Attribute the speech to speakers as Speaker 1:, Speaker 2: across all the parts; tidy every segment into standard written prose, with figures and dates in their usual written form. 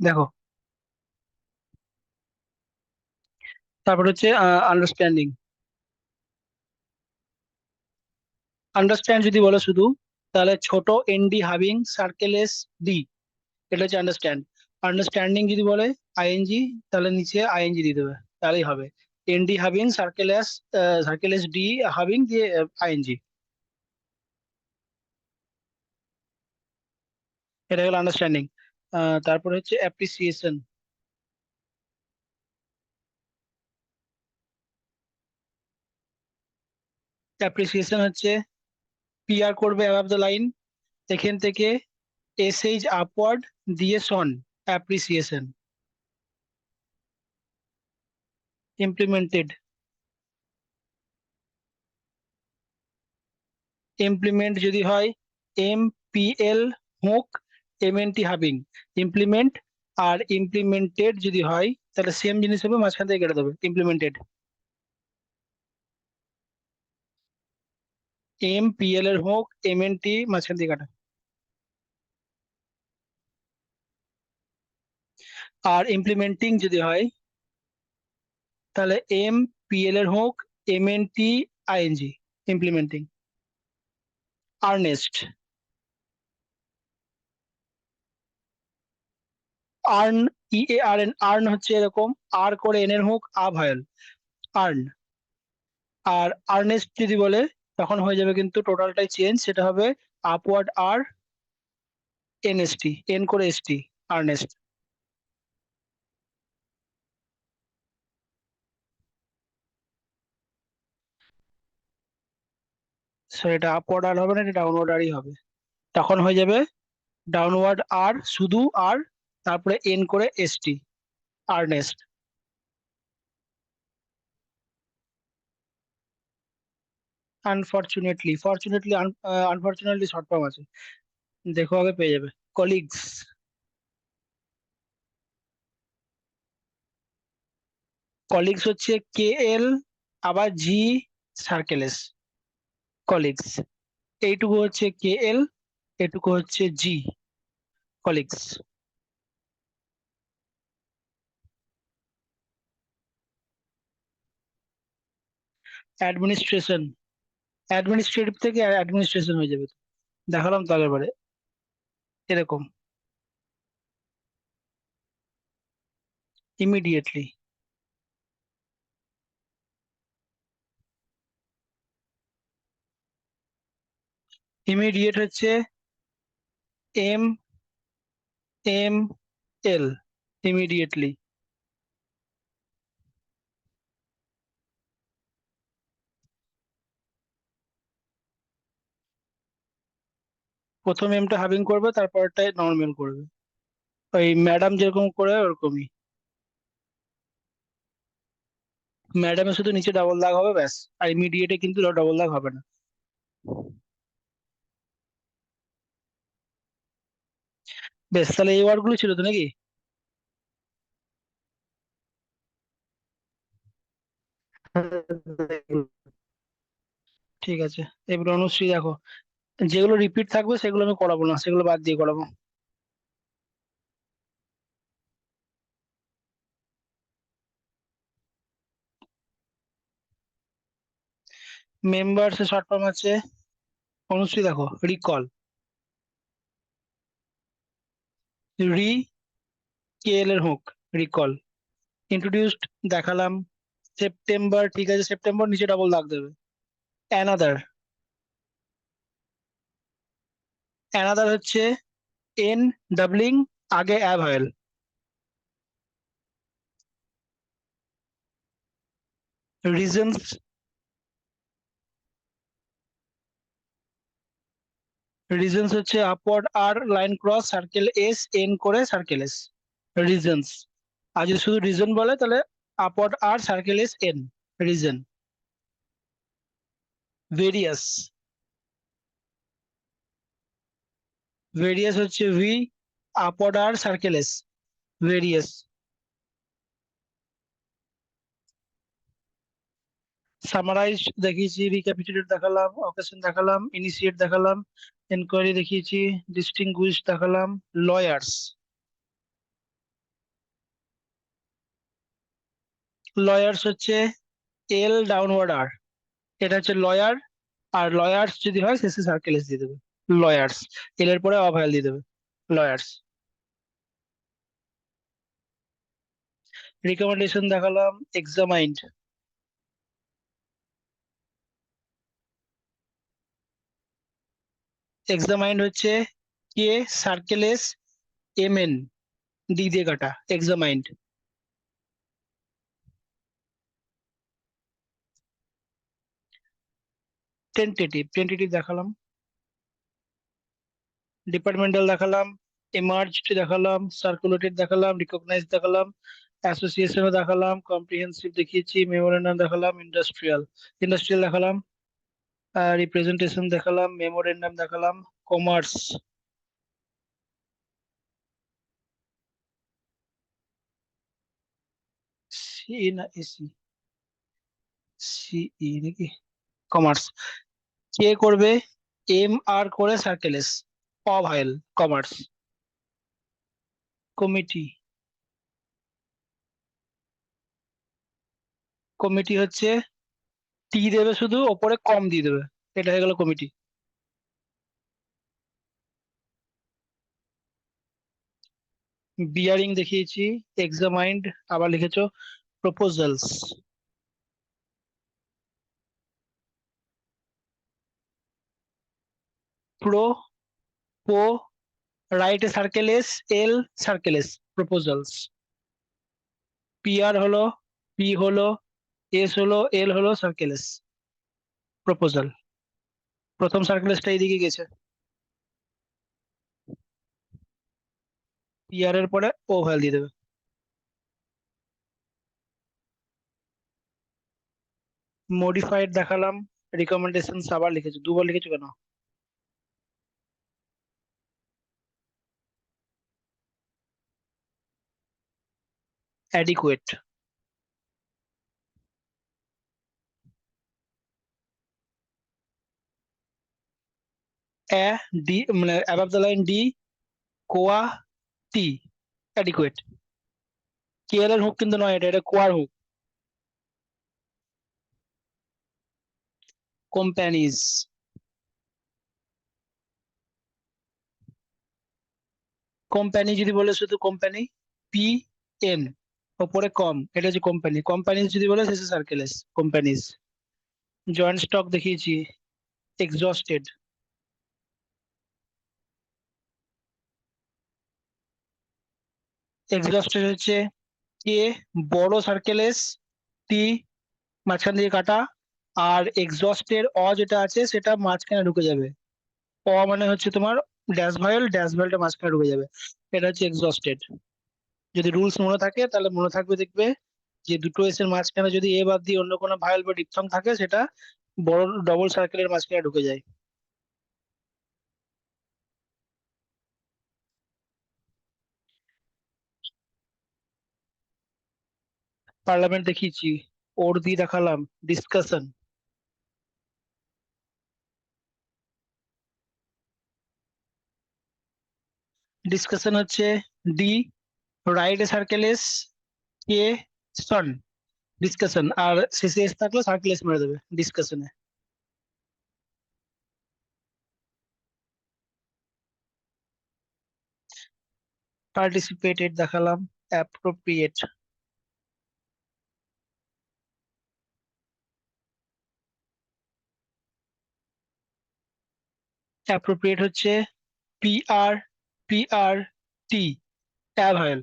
Speaker 1: দেখো, তারপর হচ্ছে আন্ডারস্ট্যান্ডিং। আন্ডারস্ট্যান্ড যদি বলো শুধু, তাহলে ছোট ND having circle S D, এটা হচ্ছে আন্ডারস্ট্যান্ড। আন্ডারস্ট্যান্ডিং যদি বলে আইএনজি, তাহলে নিচে আইএনজি দিয়ে দেবে, তাহলেই হবে। ND having circle S D having দিয়ে আইএনজি, এটা হলো আন্ডারস্ট্যান্ডিং। তারপর হচ্ছে অ্যাপ্রিসিয়েশন। অ্যাপ্রিসিয়েশন হচ্ছে পিআর করবে অ্যাবাভ দ্য লাইন, এখান থেকে এসএইচ আপওয়ার্ড দিয়ে সন, অ্যাপ্রিসিয়েশন। ইমপ্লিমেন্টেড। ইমপ্লিমেন্ট যদি হয় এমপিএল হুক এমএনটি হাবিং, ইমপ্লিমেন্ট। আর ইমপ্লিমেন্টেড যদি হয়, তাহলে সেম জিনিস হবে, মাঝখান থেকে কেটে দেবে, ইমপ্লিমেন্টেড। এমপিএল এর হুক এমএনটি মাঝখান থেকে কাটা। আর ইমপ্লিমেন্টিং যদি হয়, তাহলে এমপিএল এর hook MNT ING, implementing. Earnest. Earn, EARN, earn হচ্ছে এরকম, আর করে এন এর হুক আভয়েল, আর্ন। আর আর্নেস্ট যদি বলে, তখন হয়ে যাবে কিন্তু টোটালটাই চেঞ্জ, সেটা হবে আপওয়ার্ড আর এনএসটি, এন করে এসটি, আর্নেস্ট। সো এটা আপওয়ার্ড আর হবে না, এটা ডাউনওয়ার্ড আরই হবে। তখন হয়ে যাবে ডাউনওয়ার্ড আর, শুধু আর, তারপরে এন করে ST, earnest. Unfortunately, fortunately, unfortunately short form আছে, দেখো আগে পেয়ে যাবে। কলিগস। কলিগস হচ্ছে KL আবার জি সার্কেল এস, কলিগস। এইটুকু হচ্ছে KL, এটুকু হচ্ছে জি, কলিগস। অ্যাডমিনিস্ট্রেশন। অ্যাডমিনিস্ট্রেটিভ থেকে অ্যাডমিনিস্ট্রেশন হয়ে যাবে। দেখালাম তো আগের বারে, এরকম। ইমিডিয়েটলি। ইমিডিয়েট হচ্ছে MML, ইমিডিয়েটলি। প্রথম এমটা হাভিং করবে, তারপরটায় নর্মাল করবে, ওই ম্যাডাম যেরকম করে ওরকমই। ম্যাডামে শুধু নিচে ডাবল দাগ হবে ব্যাস, আর ইমিডিয়েটে কিন্তু ডাবল দাগ হবে না। বেশ, তাহলে এই ওয়ার্ড গুলো ছিল তো নাকি? ঠিক আছে, এবার অনুশ্রী দেখো, যেগুলো রিপিট থাকবে সেগুলো আমি করাবো না, সেগুলো বাদ দিয়ে করাবো। মেম্বার্স এর শর্ট ফর্ম আছে, অনুশ্রী দেখো, রিকল। রি, KL এর হোক, রিকল। ইন্ট্রোডিউসড, দেখালাম। সেপ্টেম্বর, ঠিক আছে, সেপ্টেম্বর নিচে ডাবল দাগ দেবে। অ্যানাদার। অ্যানাদার হচ্ছে এন ডাবলিং, আগে অ্যাব হয়েল। রিজনস। রিজনস হচ্ছে upward R line cross circle S, N করে সার্কেল এস, রিজনস। আর যদি শুধু রিজন বলে, তাহলে upward R circle S N, reason. Various. Various হচ্ছে V, upward R circle S, various. Summarize দেখিয়েছি, রিক্যাপিচুলেট দেখালাম, অকেশন দেখালাম, ইনিশিয়েট দেখালাম, এনকোয়ারি দেখিয়েছি, ডিস্টিংগুইশ দেখালাম, লয়ার্স। লয়ার্স হচ্ছে এল ডাউনওয়ার্ড আর, এটা হচ্ছে লয়ার। আর লয়ার্স যদি হয় শেষে সার্কেল এস দিয়ে দেবে। লয়ার্স, এল এর পরে অফ দিয়ে দেবে, লয়ার্স। রিকমেন্ডেশন দেখালাম, এক্সামাইন্ড। এক্সামাইন্ড হচ্ছে K circle S M N D দিয়ে কাটা, এক্সামাইন্ড। টেন্টেটিভ, টেন্টেটিভ দেখালাম, ডিপার্টমেন্টাল দেখালাম, এমার্জড দেখালাম, সার্কুলেটেড দেখালাম, রিকগনাইজ দেখালাম, অ্যাসোসিয়েশনও দেখালাম, কম্প্রিহেন্সিভ দেখিয়েছি, মেমোরেন্ডাম দেখালাম, ইন্ডাস্ট্রিয়াল, ইন্ডাস্ট্রিয়াল দেখালাম, রিপ্রেজেন্টেশন দেখালাম, মেমোরেন্ডাম দেখালাম, কমার্স। সি না এসি, সিই নাকি, কমার্স। কে করবে এম আর করে circle S, avail, commerce. Committee, committee হচ্ছে টি দেবে শুধু, ওপরে কম দিয়ে দেবে, এটা হয়ে গেল কমিটি। বিয়ারিং দেখিয়েছি, এক্সামাইন্ড, আবার লিখেছো প্রপোজালস। প্রো, পো, রাইট সার্কেল এস, এল সার্কেল এস, প্রপোজালস। পিআর হলো, পি হলো, এস হলো, এল হলো সার্কেল এস, প্রপোজাল। প্রথম সার্কেল এসটা এইদিকে গেছে, পিআর এর পরে ও ভ্যাল দিয়ে দেবে। মডিফাইড দেখালাম, রিকমেন্ডেশন আবার লিখেছো, দুবার লিখেছো কেন? অ্যাডিকুয়েট, এ, ডি মানে অ্যাবাভ দ্য লাইন ডি, কোয়া, টি, অ্যাডিকুয়েট। কেএল এর হুক কিন্তু নয়, এটা এটা কোয়ার হুক। কোম্পানিজ, কোম্পানি যদি বলে শুধু কোম্পানি, পি এন, ওপরে কম, এটা হচ্ছে কোম্পানি। কোম্পানিজ যদি বলে শেষে circle S, companies. Joint stock দেখিয়েছি, এক্সস্টেড। এক্সস্টেড হচ্ছে কে বড় সার্কেল এস, টি মাঝখান দিয়ে কাটা, আর এক্সস্টের অ যেটা আছে সেটা মাঝখানে ঢুকে যাবে। অ মানে হচ্ছে তোমার ড্যাশ ভাইলটা মাঝখানে ঢুকে যাবে, এটা হচ্ছে এক্সস্টেড। যদি রুলস মনে থাকে তাহলে মনে থাকবে, দেখবে যে দুটো এস এর মাঝখানে যদি এ বাদ দিয়ে অন্য কোনো ভাইল বা ডিপথং থাকে সেটা বড় ডবল সার্কেলের মাঝখানে ঢুকে যায়। পার্লামেন্ট দেখিয়েছি, ওর দিয়ে দেখালাম, ডিসকাশন। ডিসকাশন হচ্ছে D, right A circle S, K son, discussion. আর শেষে এস থাকলে সার্কেল এস মেরে দেবে ডিসকাশনে। পার্টিসিপেটেড দেখালাম, অ্যাপ্রোপ্রিয়েট। অ্যাপ্রোপ্রিয়েট হচ্ছে P R, P R T, avail,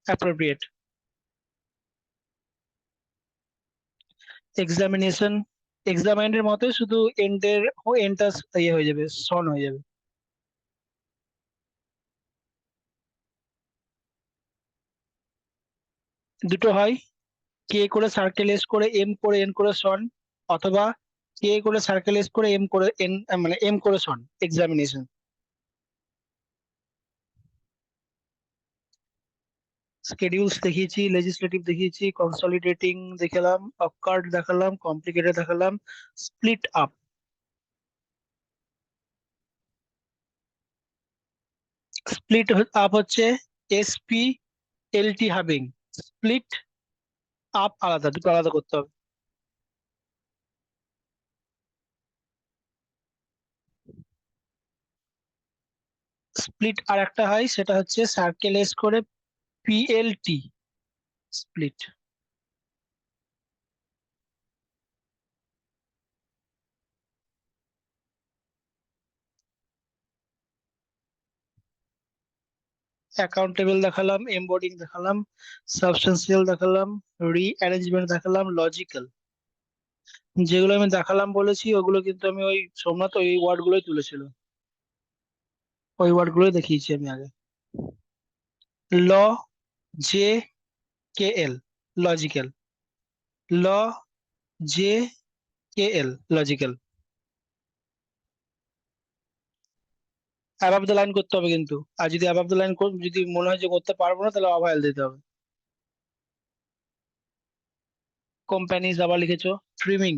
Speaker 1: appropriate. Examination, এক্সামাইন্ডের মতে শুধু এন্ডের এন্ডটা ইয়ে হয়ে যাবে, সন হয়ে যাবে। দুটো হয়, কে করে সার্কেল এস করে এম করে এন করে সন, অথবা কে করে সার্কেল এস করে এম করে এন মানে এম করে সন, এক্সামিনেশন। স্কেডিউলস দেখিয়েছি, লেজিসলেটিভ দেখিয়েছি, কনসলিডেটিং দেখালাম, অবকার্ড দেখালাম, কমপ্লিকেটেড দেখালাম, স্প্লিট আপ। স্প্লিট আপ হচ্ছে এসপি এলটি হাবিং, স্প্লিট আপ আলাদা, দুটো আলাদা করতে হবে। স্প্লিট আর একটা হয়, সেটা হচ্ছে সার্কেল এস করে পিএলটি, স্প্লিট। অ্যাকাউন্টেবল দেখালাম, এমবডিং দেখালাম, সাবস্টেন্সিয়াল দেখালাম, রিঅ্যারেঞ্জমেন্ট দেখালাম, লজিক্যাল। যেগুলো আমি দেখালাম বলেছি ওগুলো কিন্তু আমি ওই সোমনাথ ওই ওয়ার্ড গুলোই তুলেছিল, ওই ওয়ার্ড গুলোই দেখিয়েছি আমি আগে। L, J K L, logical. L, J K L, logical. Above the line করতে হবে কিন্তু, আর যদি অ্যাবাভ দ্য লাইন যদি মনে হয় যে করতে পারবো না, তাহলে অভাইল দিতে হবে। কোম্পানিজ আবার লিখেছো। ট্রিমিং,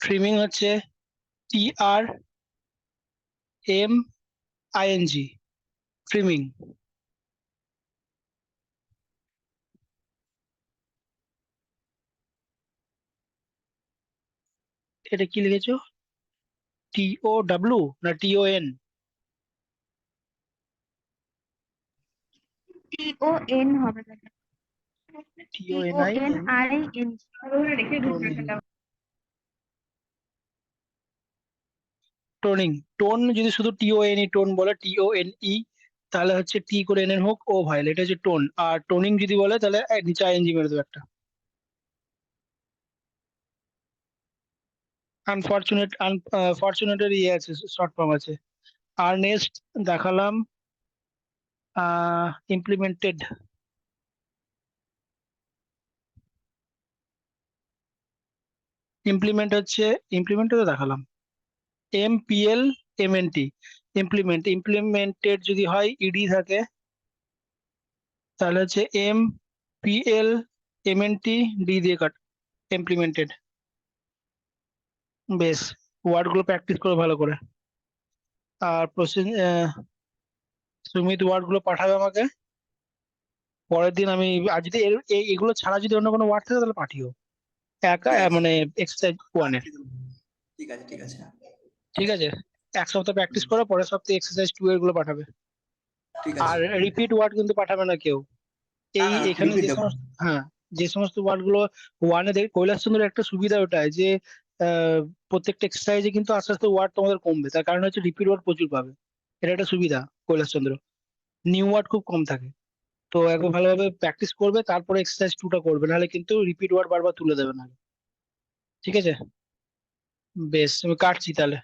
Speaker 1: ট্রিমিং হচ্ছে TRMING, ট্রিমিং। এটা কি লিখেছো? TOW না TON?
Speaker 2: TON হবে দাদা।
Speaker 1: TONING,
Speaker 2: TONING।
Speaker 1: Toning. Toning, tone যদি শুধু TONE টোন বলে, TONE, তাহলে হচ্ছে টি করে এন এন হোক ও ভাইল, এটা হচ্ছে টোন। আর টোনিং যদি বলে তাহলে নিচে আইএনজি মেরে দেবে একটা। আনফরচুনেট, ফরচুনেটের ইয়ে আছে, শর্ট ফর্ম আছে। আর নেক্সট দেখালাম ইমপ্লিমেন্টেড। ইমপ্লিমেন্ট হচ্ছে, ইমপ্লিমেন্ট তো দেখালাম, MPLMNT, ইমপ্লিমেন্ট। ইমপ্লিমেন্টেড যদি হয় ইডি থাকে, তাহলে হচ্ছে MPLMNT ডি দিয়ে কাট, ইমপ্লিমেন্টেড। বেশ, ওয়ার্ড গুলো প্র্যাকটিস করো ভালো করে। আর প্রসেস, সুমিত ওয়ার্ড গুলো পাঠাবে আমাকে পরের দিন। আমি আর যদি এগুলো ছাড়া যদি অন্য কোনো ওয়ার্ড থাকে তাহলে পাঠিও, একা
Speaker 3: ঠিক আছে,
Speaker 1: মানে এক্সারসাইজ ওয়ানের।
Speaker 3: ঠিক আছে, ঠিক আছে,
Speaker 1: ঠিক আছে, এক সপ্তাহ প্র্যাকটিস করো, পরের সপ্তাহে এক্সারসাইজ 2 এর গুলো পাঠাবে।
Speaker 3: ঠিক আছে।
Speaker 1: আর রিপিট ওয়ার্ড কিন্তু পাঠাবে না কেউ।
Speaker 3: না
Speaker 1: এই
Speaker 3: না,
Speaker 1: এখানে
Speaker 3: রিপিট
Speaker 1: যে
Speaker 3: দেবো।
Speaker 1: সমস্ত, হ্যাঁ, যে সমস্ত ওয়ার্ড গুলো ওয়ানে দেখে, কৈলাসচন্দ্রের একটা সুবিধা ওটাই যে প্রত্যেকটা এক্সারসাইজে কিন্তু আস্তে আস্তে ওয়ার্ড তোমাদের কমবে, তার কারণ হচ্ছে রিপিট ওয়ার্ড প্রচুর পাবে। এটা একটা সুবিধা কৈলাসচন্দ্র, নিউ ওয়ার্ড খুব কম থাকে। তো একবার ভালোভাবে প্র্যাকটিস করবে, তারপরে এক্সারসাইজ 2টা করবে, নাহলে কিন্তু রিপিট ওয়ার্ড বারবার তুলে দেবে না। ঠিক আছে, বেশ, আমি কাটছি তাহলে।